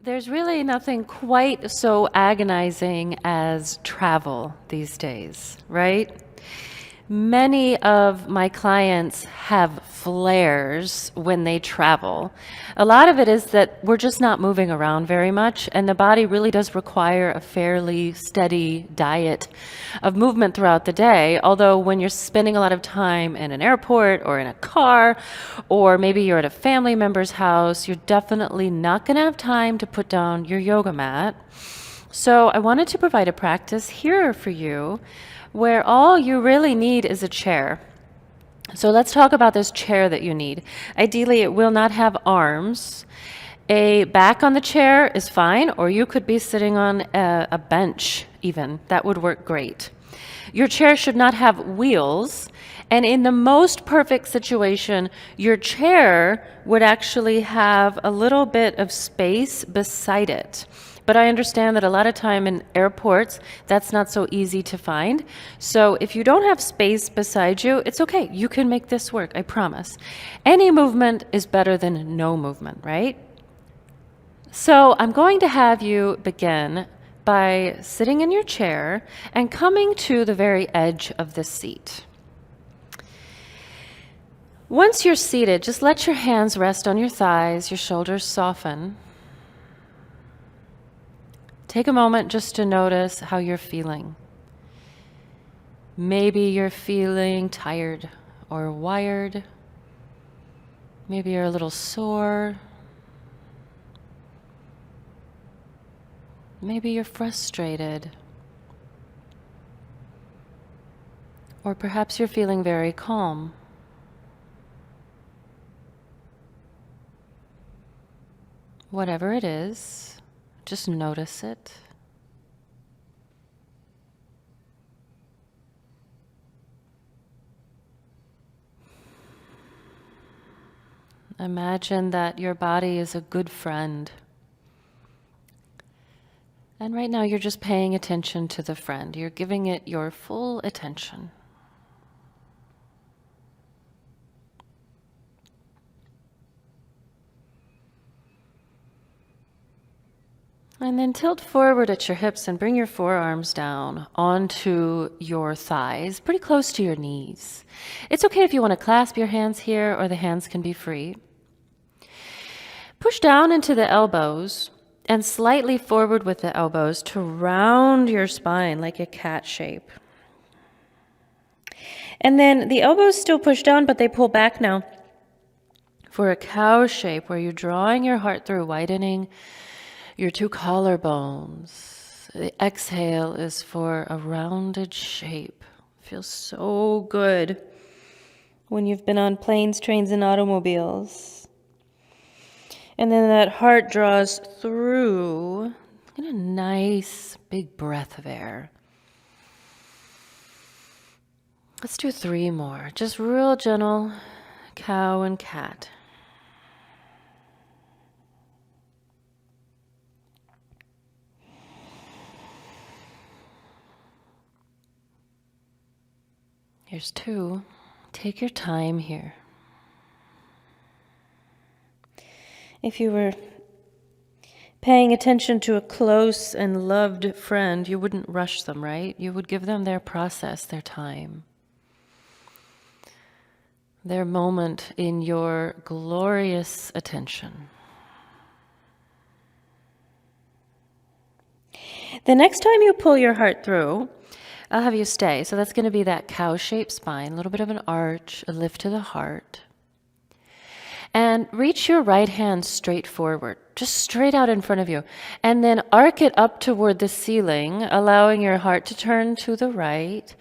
There's really nothing quite so agonizing as travel these days, right? Many of my clients have flares when they travel. A lot of it is that we're just not moving around very much, and the body really does require a fairly steady diet of movement throughout the day. Although, when you're spending a lot of time in an airport or in a car, or maybe you're at a family member's house, you're definitely not going to have time to put down your yoga mat. So, I wanted to provide a practice here for you where all you really need is a chair. So let's talk about this chair that you need. Ideally, it will not have arms. A back on the chair is fine, or you could be sitting on a bench even. That would work great. Your chair should not have wheels, and in the most perfect situation, your chair would actually have a little bit of space beside it. But I understand that a lot of time in airports, that's not so easy to find. So if you don't have space beside you, it's okay. You can make this work, I promise. Any movement is better than no movement, right? So I'm going to have you begin by sitting in your chair and coming to the very edge of the seat. Once you're seated, just let your hands rest on your thighs, your shoulders soften. Take a moment just to notice how you're feeling. Maybe you're feeling tired or wired. Maybe you're a little sore. Maybe you're frustrated. Or perhaps you're feeling very calm. Whatever it is, just notice it. Imagine that your body is a good friend. And right now you're just paying attention to the friend. You're giving it your full attention. And then tilt forward at your hips and bring your forearms down onto your thighs, pretty close to your knees. It's okay if you want to clasp your hands here, or the hands can be free. Push down into the elbows and slightly forward with the elbows to round your spine like a cat shape. And then the elbows still push down, but they pull back now for a cow shape where you're drawing your heart through, widening your two collarbones. The exhale is for a rounded shape. Feels so good when you've been on planes, trains, and automobiles. And then that heart draws through. Get a nice big breath of air. Let's do 3 more. Just real gentle, cow and cat. Here's 2. Take your time here. If you were paying attention to a close and loved friend, you wouldn't rush them, right? You would give them their process, their time, their moment in your glorious attention. The next time you pull your heart through, I'll have you stay. So that's going to be that cow-shaped spine, a little bit of an arch, a lift to the heart. And reach your right hand straight forward, just straight out in front of you. And then arc it up toward the ceiling, allowing your heart to turn to the right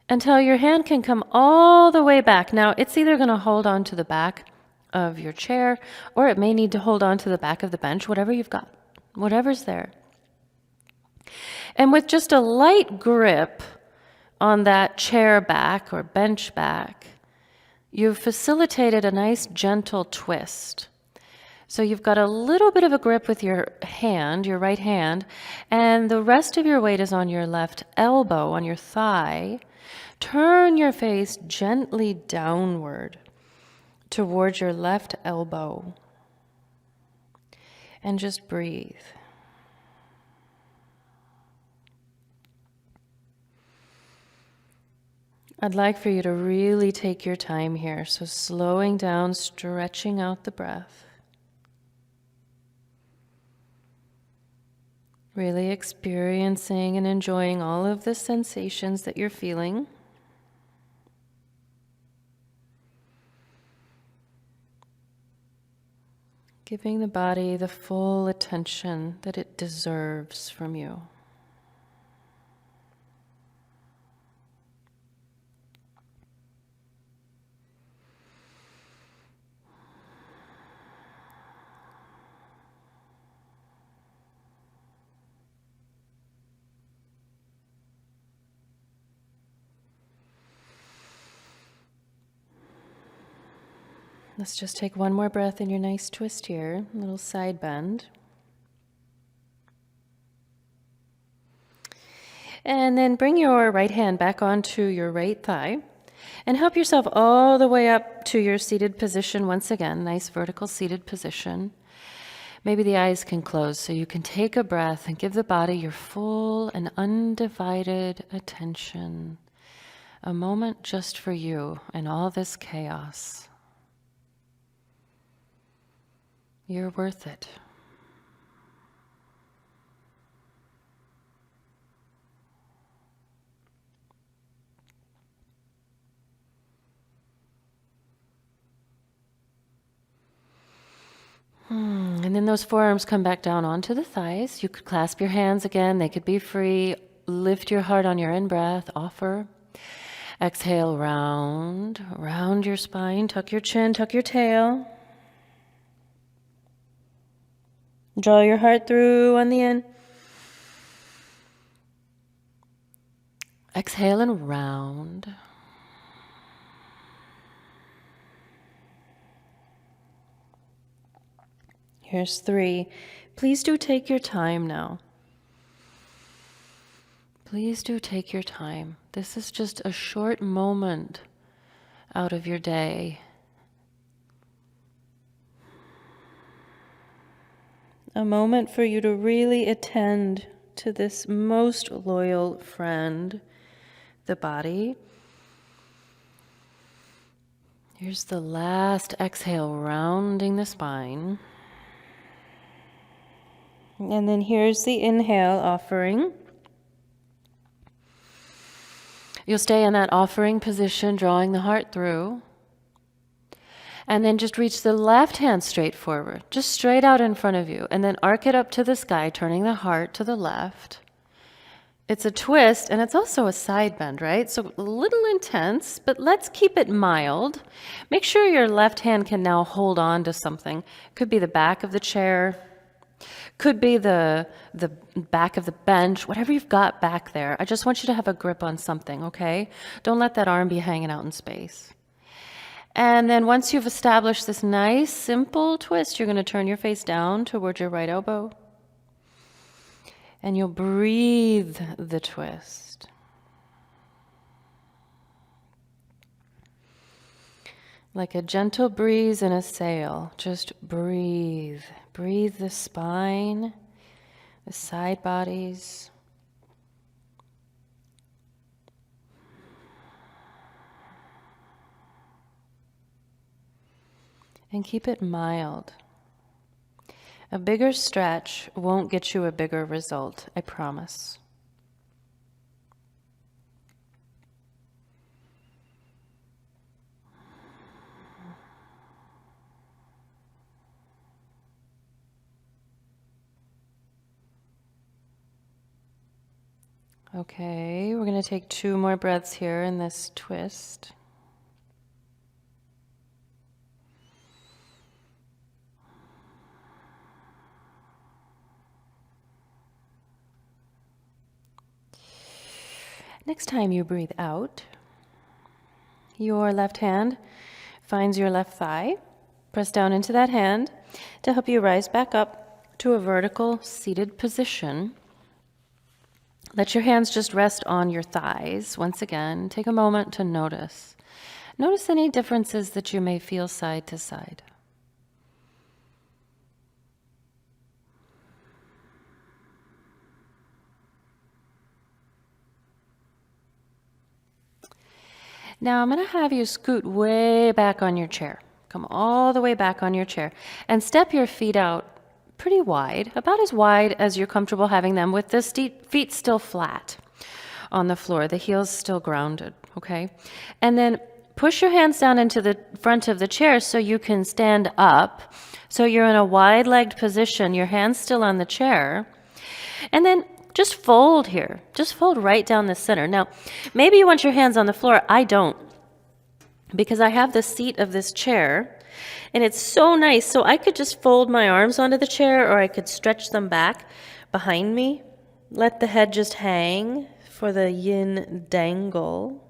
until your hand can come all the way back. Now, it's either going to hold on to the back of your chair, or it may need to hold on to the back of the bench, whatever you've got, whatever's there. And with just a light grip on that chair back or bench back, you've facilitated a nice gentle twist. So you've got a little bit of a grip with your hand, your right hand, and the rest of your weight is on your left elbow, on your thigh. Turn your face gently downward towards your left elbow. and just breathe. I'd like for you to really take your time here. So slowing down, stretching out the breath. Really experiencing and enjoying all of the sensations that you're feeling. Giving the body the full attention that it deserves from you. Let's just take one more breath in your nice twist here, a little side bend. And then bring your right hand back onto your right thigh and help yourself all the way up to your seated position once again, nice vertical seated position. Maybe the eyes can close so you can take a breath and give the body your full and undivided attention. A moment just for you in all this chaos. You're worth it. And then those forearms come back down onto the thighs. You could clasp your hands again. They could be free. Lift your heart on your in-breath. Offer. Exhale, round. Round your spine. Tuck your chin. Tuck your tail. Draw your heart through on the in. Exhale and round. Here's 3. Please do take your time now. Please do take your time. This is just a short moment out of your day. A moment for you to really attend to this most loyal friend, the body. Here's the last exhale, rounding the spine. And then here's the inhale, offering. You'll stay in that offering position, drawing the heart through. And then just reach the left hand straight forward, just straight out in front of you. And then arc it up to the sky, turning the heart to the left. It's a twist, and it's also a side bend, right? So a little intense, but let's keep it mild. Make sure your left hand can now hold on to something. Could be the back of the chair. Could be the back of the bench, whatever you've got back there. I just want you to have a grip on something, okay? Don't let that arm be hanging out in space. And then once you've established this nice, simple twist, you're going to turn your face down towards your right elbow. And you'll breathe the twist. Like a gentle breeze in a sail, just breathe. Breathe the spine, the side bodies. And keep it mild. A bigger stretch won't get you a bigger result, I promise. Okay, we're going to take 2 more breaths here in this twist. Next time you breathe out, your left hand finds your left thigh. Press down into that hand to help you rise back up to a vertical seated position. Let your hands just rest on your thighs. Once again, take a moment to notice. Notice any differences that you may feel side to side. Now I'm going to have you scoot way back on your chair. Come all the way back on your chair and step your feet out pretty wide, about as wide as you're comfortable having them, with the feet still flat on the floor, the heels still grounded, okay? And then push your hands down into the front of the chair so you can stand up. So you're in a wide-legged position, your hands still on the chair. And then just fold here. Just fold right down the center. Now, maybe you want your hands on the floor. I don't, because I have the seat of this chair, and it's so nice. So I could just fold my arms onto the chair, or I could stretch them back behind me. Let the head just hang for the yin dangle.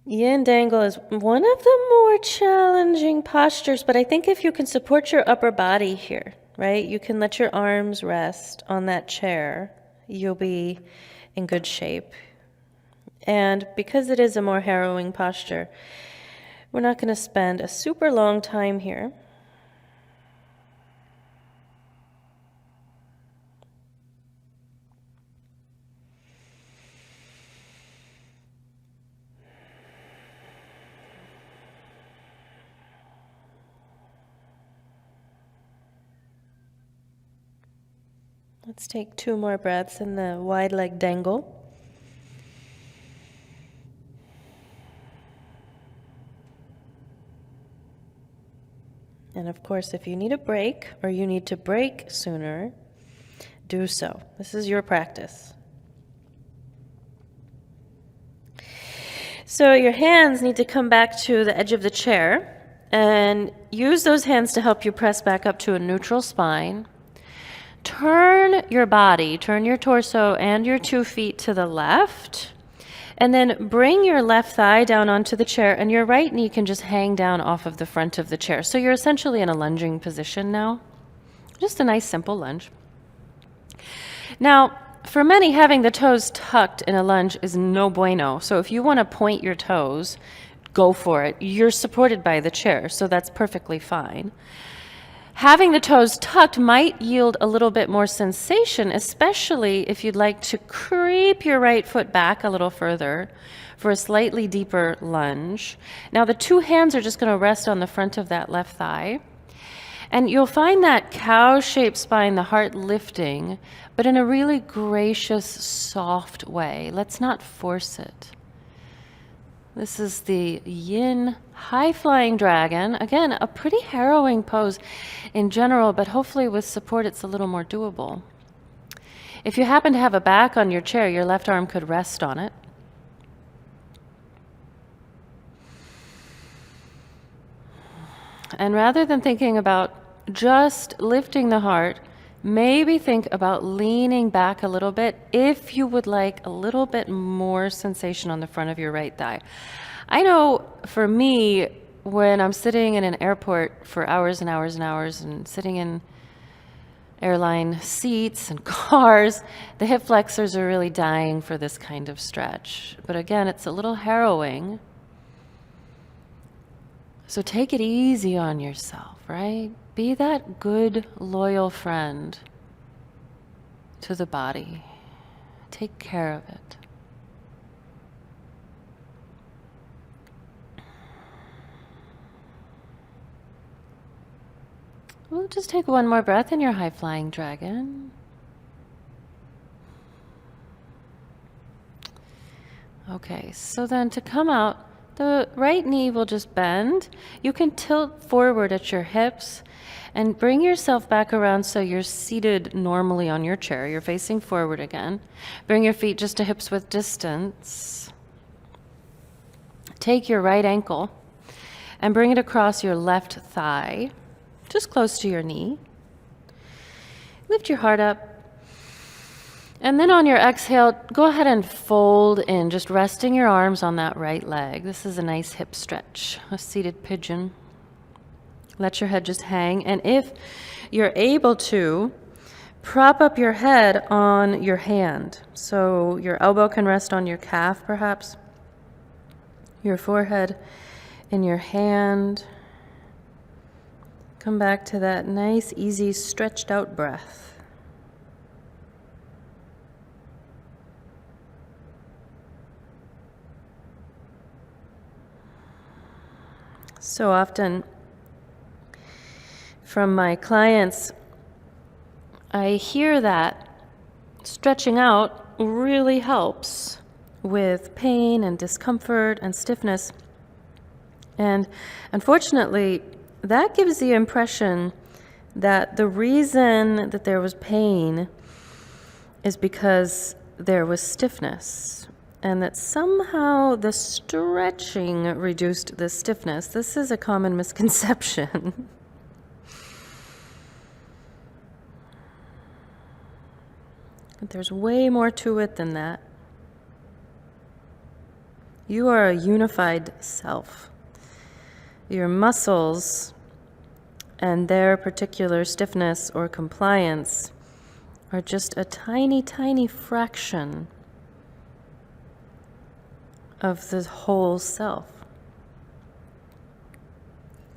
Yin dangle is one of the more challenging postures, but I think if you can support your upper body here, right, you can let your arms rest on that chair, you'll be in good shape. And because it is a more harrowing posture, we're not going to spend a super long time here. Let's take 2 more breaths in the wide leg dangle. And of course, if you need a break or you need to break sooner, do so. This is your practice. So your hands need to come back to the edge of the chair, and use those hands to help you press back up to a neutral spine. Turn your body, turn your torso and your 2 feet to the left, and then bring your left thigh down onto the chair, and your right knee can just hang down off of the front of the chair. So you're essentially in a lunging position now. Just a nice simple lunge. Now, for many, having the toes tucked in a lunge is no bueno. So if you want to point your toes, go for it. You're supported by the chair, so that's perfectly fine. Having the toes tucked might yield a little bit more sensation, especially if you'd like to creep your right foot back a little further for a slightly deeper lunge. Now the 2 hands are just going to rest on the front of that left thigh. And you'll find that cow-shaped spine, the heart lifting, but in a really gracious, soft way. Let's not force it. This is the yin high-flying dragon. Again, a pretty harrowing pose in general, but hopefully with support it's a little more doable. If you happen to have a back on your chair, your left arm could rest on it. And rather than thinking about just lifting the heart, maybe think about leaning back a little bit if you would like a little bit more sensation on the front of your right thigh. I know for me, when I'm sitting in an airport for hours and hours and hours and sitting in airline seats and cars, the hip flexors are really dying for this kind of stretch. But again, it's a little harrowing. So take it easy on yourself, right? Be that good, loyal friend to the body. Take care of it. We'll just take 1 more breath in your high-flying dragon. Okay, so then to come out, the right knee will just bend. You can tilt forward at your hips and bring yourself back around so you're seated normally on your chair. You're facing forward again. Bring your feet just to hips width distance. Take your right ankle and bring it across your left thigh, just close to your knee. Lift your heart up. And then on your exhale, go ahead and fold in, just resting your arms on that right leg. This is a nice hip stretch, a seated pigeon. Let your head just hang. And if you're able to, prop up your head on your hand. So your elbow can rest on your calf, perhaps. Your forehead in your hand. Come back to that nice, easy, stretched out breath. So often from my clients, I hear that stretching out really helps with pain and discomfort and stiffness. And unfortunately, that gives the impression that the reason that there was pain is because there was stiffness, and that somehow the stretching reduced the stiffness. This is a common misconception. But there's way more to it than that. You are a unified self. Your muscles and their particular stiffness or compliance are just a tiny, tiny fraction of the whole self.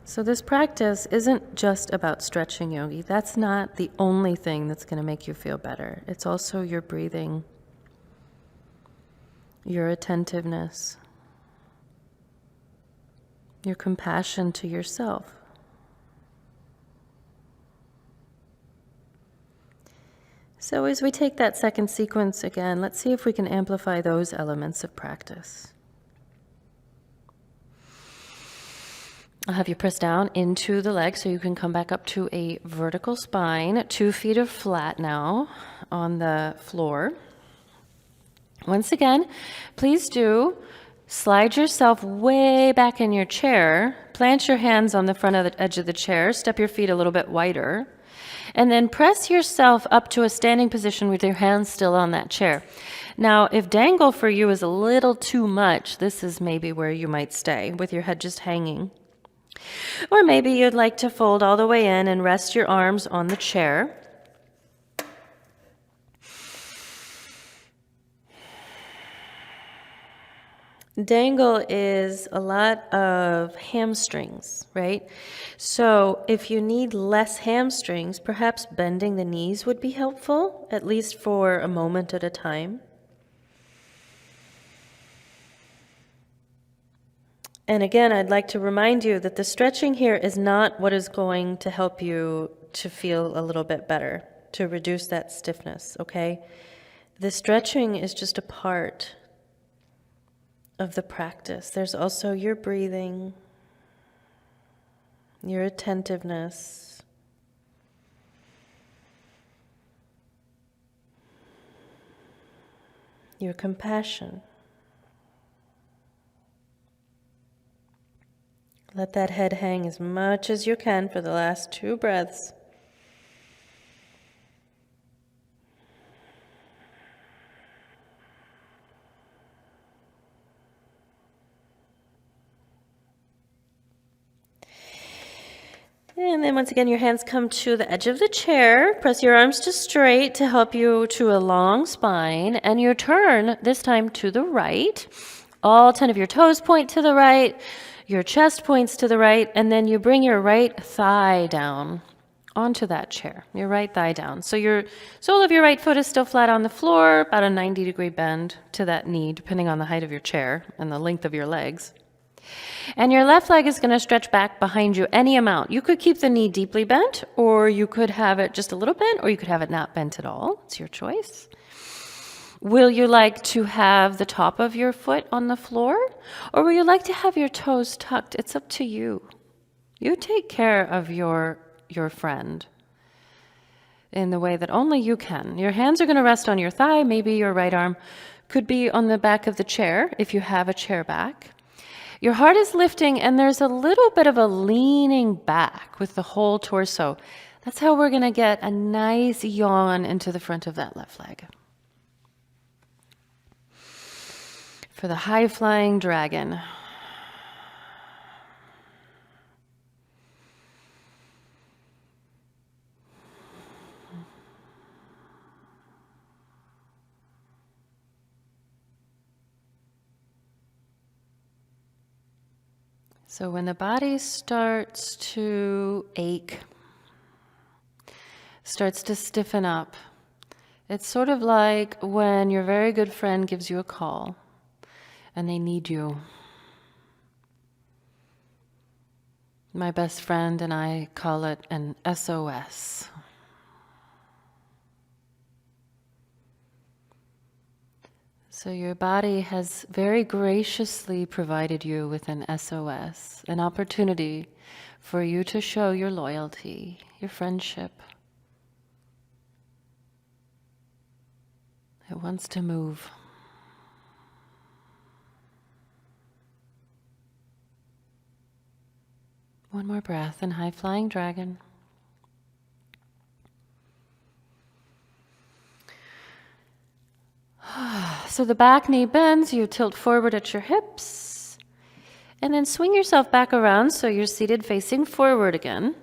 So this practice isn't just about stretching, yogi. That's not the only thing that's going to make you feel better. It's also your breathing, your attentiveness, your compassion to yourself. So as we take that second sequence again, let's see if we can amplify those elements of practice. I'll have you press down into the leg so you can come back up to a vertical spine. 2 feet are flat now on the floor. Once again, please do slide yourself way back in your chair. Plant your hands on the front of the edge of the chair. Step your feet a little bit wider. And then press yourself up to a standing position with your hands still on that chair. Now, if dangle for you is a little too much, this is maybe where you might stay, with your head just hanging. Or maybe you'd like to fold all the way in and rest your arms on the chair. Dangle is a lot of hamstrings, right? So if you need less hamstrings, perhaps bending the knees would be helpful, at least for a moment at a time. And again, I'd like to remind you that the stretching here is not what is going to help you to feel a little bit better, to reduce that stiffness, okay? The stretching is just a part of the practice. There's also your breathing, your attentiveness, your compassion. Let that head hang as much as you can for the last 2 breaths. And then once again, your hands come to the edge of the chair. Press your arms to straight to help you to a long spine. And you turn, this time to the right. All 10 of your toes point to the right. Your chest points to the right. And then you bring your right thigh down onto that chair, your right thigh down. So your sole of your right foot is still flat on the floor, about a 90-degree bend to that knee, depending on the height of your chair and the length of your legs. And your left leg is going to stretch back behind you any amount. You could keep the knee deeply bent, or you could have it just a little bent, or you could have it not bent at all. It's your choice. Will you like to have the top of your foot on the floor, or will you like to have your toes tucked? It's up to you. You take care of your friend in the way that only you can. Your hands are going to rest on your thigh. Maybe your right arm could be on the back of the chair if you have a chair back. Your heart is lifting, and there's a little bit of a leaning back with the whole torso. That's how we're going to get a nice yawn into the front of that left leg. For the high-flying dragon. So when the body starts to ache, starts to stiffen up, it's sort of like when your very good friend gives you a call and they need you. My best friend and I call it an SOS. So your body has very graciously provided you with an SOS, an opportunity for you to show your loyalty, your friendship. It wants to move. One more breath in high flying dragon. So the back knee bends, you tilt forward at your hips, and then swing yourself back around so you're seated facing forward again.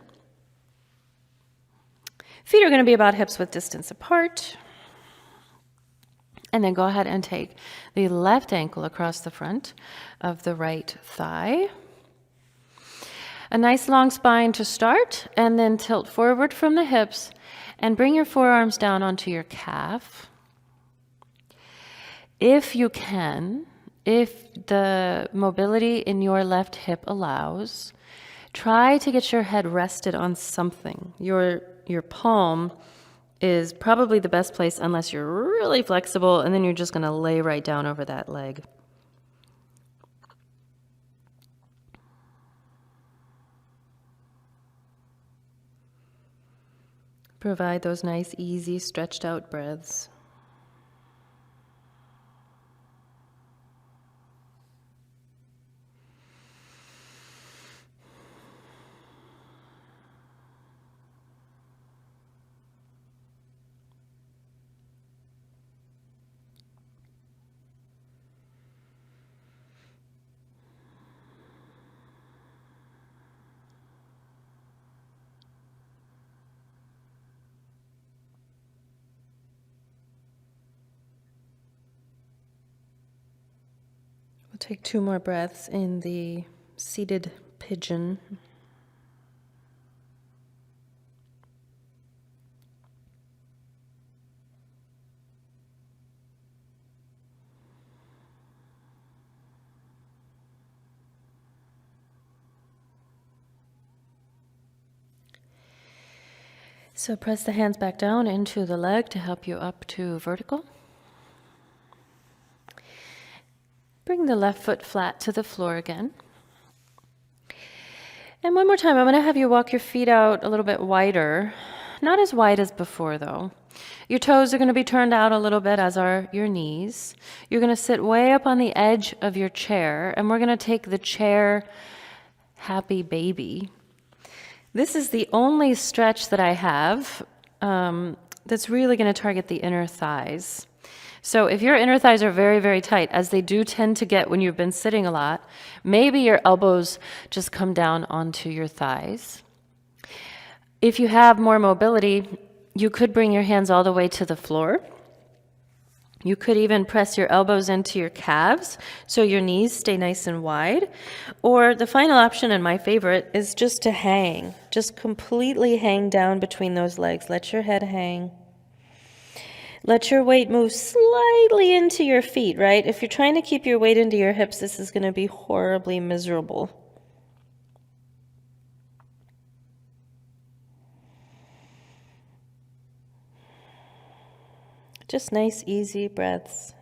Feet are going to be about hips width distance apart. And then go ahead and take the left ankle across the front of the right thigh. A nice long spine to start, and then tilt forward from the hips and bring your forearms down onto your calf. If you can, if the mobility in your left hip allows, try to get your head rested on something. Your palm is probably the best place unless you're really flexible, and then you're just going to lay right down over that leg. Provide those nice, easy, stretched out breaths. We'll take 2 more breaths in the seated pigeon. So press the hands back down into the leg to help you up to vertical. Bring the left foot flat to the floor again. And one more time, I'm going to have you walk your feet out a little bit wider. Not as wide as before, though. Your toes are going to be turned out a little bit, as are your knees. You're going to sit way up on the edge of your chair, and we're going to take the chair happy baby. This is the only stretch that I have that's really going to target the inner thighs. So if your inner thighs are very, very tight, as they do tend to get when you've been sitting a lot, maybe your elbows just come down onto your thighs. If you have more mobility, you could bring your hands all the way to the floor. You could even press your elbows into your calves so your knees stay nice and wide. Or the final option, and my favorite, is just to hang. Just completely hang down between those legs. Let your head hang. Let your weight move slightly into your feet, right? If you're trying to keep your weight into your hips, this is going to be horribly miserable. Just nice, easy breaths.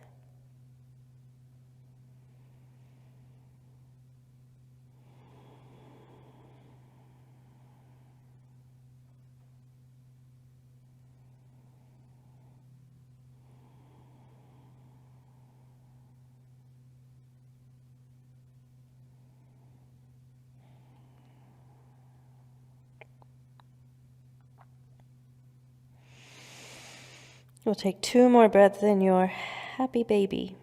We'll take 2 more breaths in your happy baby.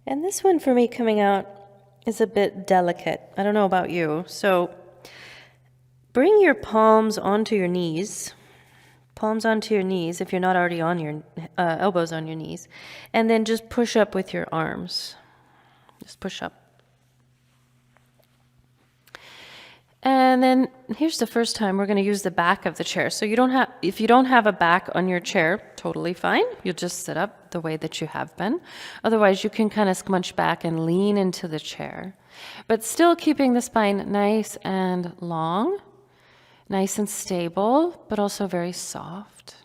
And this one for me coming out is a bit delicate. I don't know about you. So bring your palms onto your knees. Palms onto your knees if you're not already on your elbows on your knees. And then just push up with your arms. Just push up. And then here's the first time we're going to use the back of the chair. So if you don't have a back on your chair, totally fine. You'll just sit up the way that you have been. Otherwise, you can kind of scrunch back and lean into the chair, but still keeping the spine nice and long, nice and stable, but also very soft.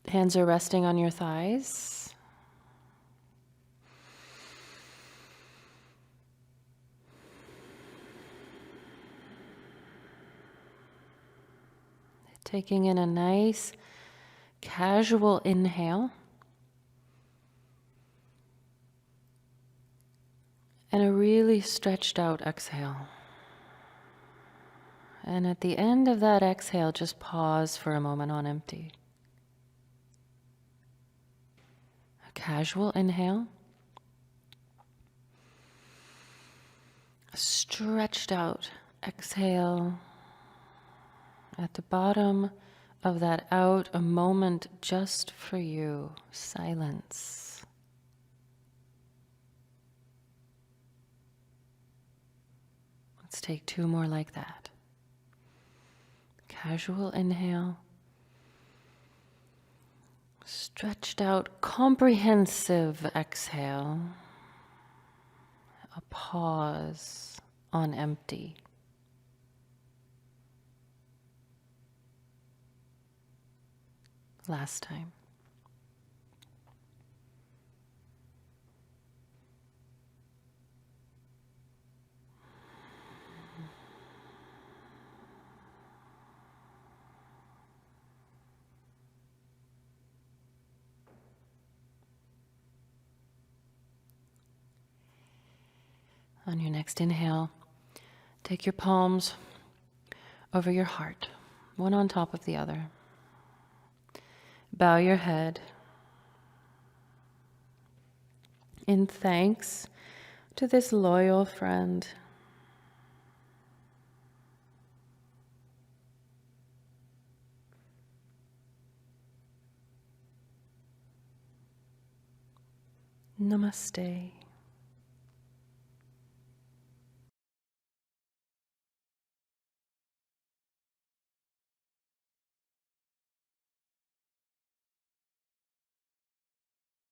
Hands are resting on your thighs. Taking in a nice, casual inhale and a really stretched out exhale. And at the end of that exhale, just pause for a moment on empty. A casual inhale, a stretched out exhale. At the bottom of that out, a moment just for you, silence. Let's take 2 more like that. Casual inhale, stretched out, comprehensive exhale, a pause on empty. Last time. On your next inhale, take your palms over your heart, one on top of the other. Bow your head in thanks to this loyal friend. Namaste.